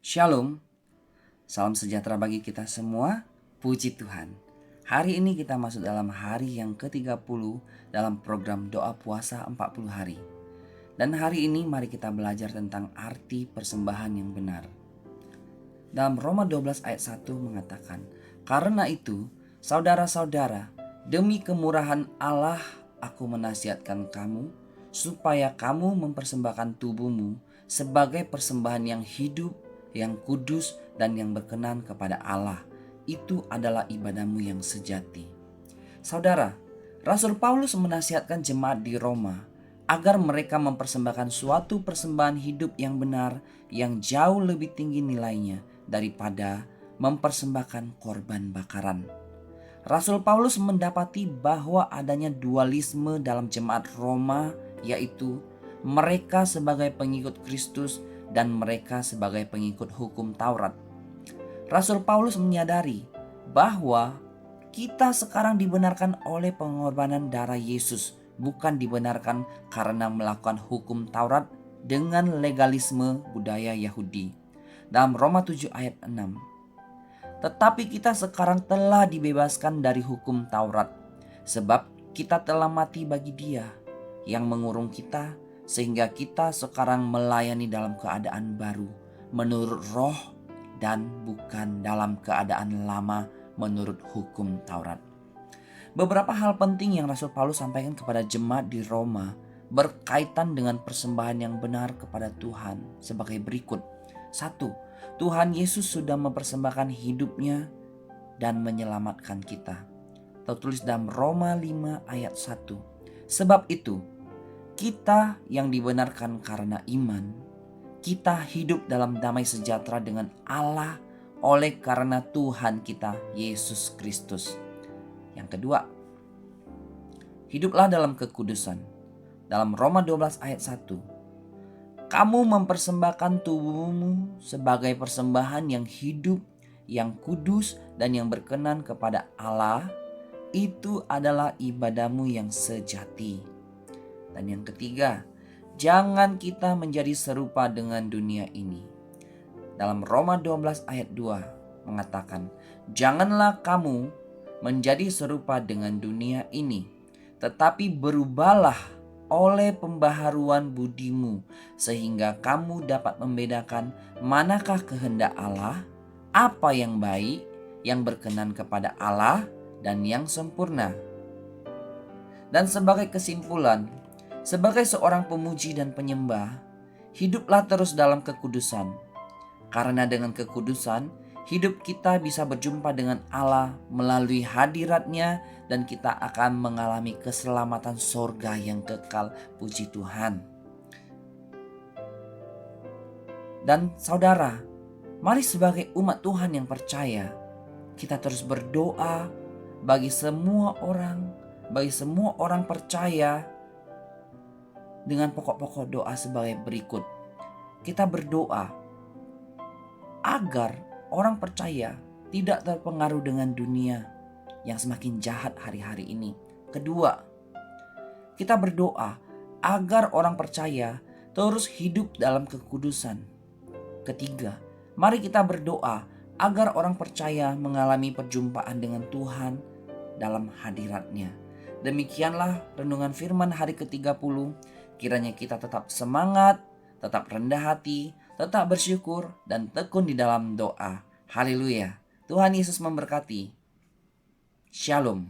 Shalom, salam sejahtera bagi kita semua. Puji Tuhan. Hari ini kita masuk dalam hari yang ke-30 dalam program doa puasa 40 hari. Dan hari ini mari kita belajar tentang arti persembahan yang benar. Dalam Roma 12 ayat 1 mengatakan, "Karena itu, saudara-saudara, demi kemurahan Allah aku menasihatkan kamu supaya kamu mempersembahkan tubuhmu sebagai persembahan yang hidup, yang kudus dan yang berkenan kepada Allah. Itu adalah ibadahmu yang sejati." Saudara, Rasul Paulus menasihatkan jemaat di Roma agar mereka mempersembahkan suatu persembahan hidup yang benar yang jauh lebih tinggi nilainya daripada mempersembahkan korban bakaran. Rasul Paulus mendapati bahwa adanya dualisme dalam jemaat Roma, yaitu mereka sebagai pengikut Kristus dan mereka sebagai pengikut hukum Taurat. Rasul Paulus menyadari bahwa kita sekarang dibenarkan oleh pengorbanan darah Yesus, bukan dibenarkan karena melakukan hukum Taurat dengan legalisme budaya Yahudi. Dalam Roma 7 ayat 6. Tetapi kita sekarang telah dibebaskan dari hukum Taurat, sebab kita telah mati bagi Dia yang mengurung kita, sehingga kita sekarang melayani dalam keadaan baru, menurut roh dan bukan dalam keadaan lama menurut hukum Taurat. Beberapa hal penting yang Rasul Paulus sampaikan kepada jemaat di Roma berkaitan dengan persembahan yang benar kepada Tuhan sebagai berikut. 1. Tuhan Yesus sudah mempersembahkan hidupnya dan menyelamatkan kita. Tertulis dalam Roma 5 ayat 1. Sebab itu, kita yang dibenarkan karena iman, kita hidup dalam damai sejahtera dengan Allah oleh karena Tuhan kita Yesus Kristus. Yang kedua, hiduplah dalam kekudusan. Dalam Roma 12 ayat 1. Kamu mempersembahkan tubuhmu sebagai persembahan yang hidup, yang kudus, dan yang berkenan kepada Allah. Itu adalah ibadahmu yang sejati. Dan yang ketiga, jangan kita menjadi serupa dengan dunia ini. Dalam Roma 12 ayat 2 mengatakan, janganlah kamu menjadi serupa dengan dunia ini, tetapi berubahlah oleh pembaharuan budimu, sehingga kamu dapat membedakan manakah kehendak Allah, apa yang baik, yang berkenan kepada Allah, dan yang sempurna. Dan sebagai kesimpulan, sebagai seorang pemuji dan penyembah, hiduplah terus dalam kekudusan. Karena dengan kekudusan, hidup kita bisa berjumpa dengan Allah melalui hadirat-Nya dan kita akan mengalami keselamatan sorga yang kekal. Puji Tuhan. Dan saudara, mari sebagai umat Tuhan yang percaya, kita terus berdoa bagi semua orang percaya dengan pokok-pokok doa sebagai berikut. Kita berdoa agar orang percaya tidak terpengaruh dengan dunia yang semakin jahat hari-hari ini. Kedua, kita berdoa agar orang percaya terus hidup dalam kekudusan. Ketiga, mari kita berdoa agar orang percaya mengalami perjumpaan dengan Tuhan dalam hadirat-Nya. Demikianlah renungan firman hari ke-30. Kiranya kita tetap semangat, tetap rendah hati, tetap bersyukur, dan tekun di dalam doa. Haleluya. Tuhan Yesus memberkati. Shalom.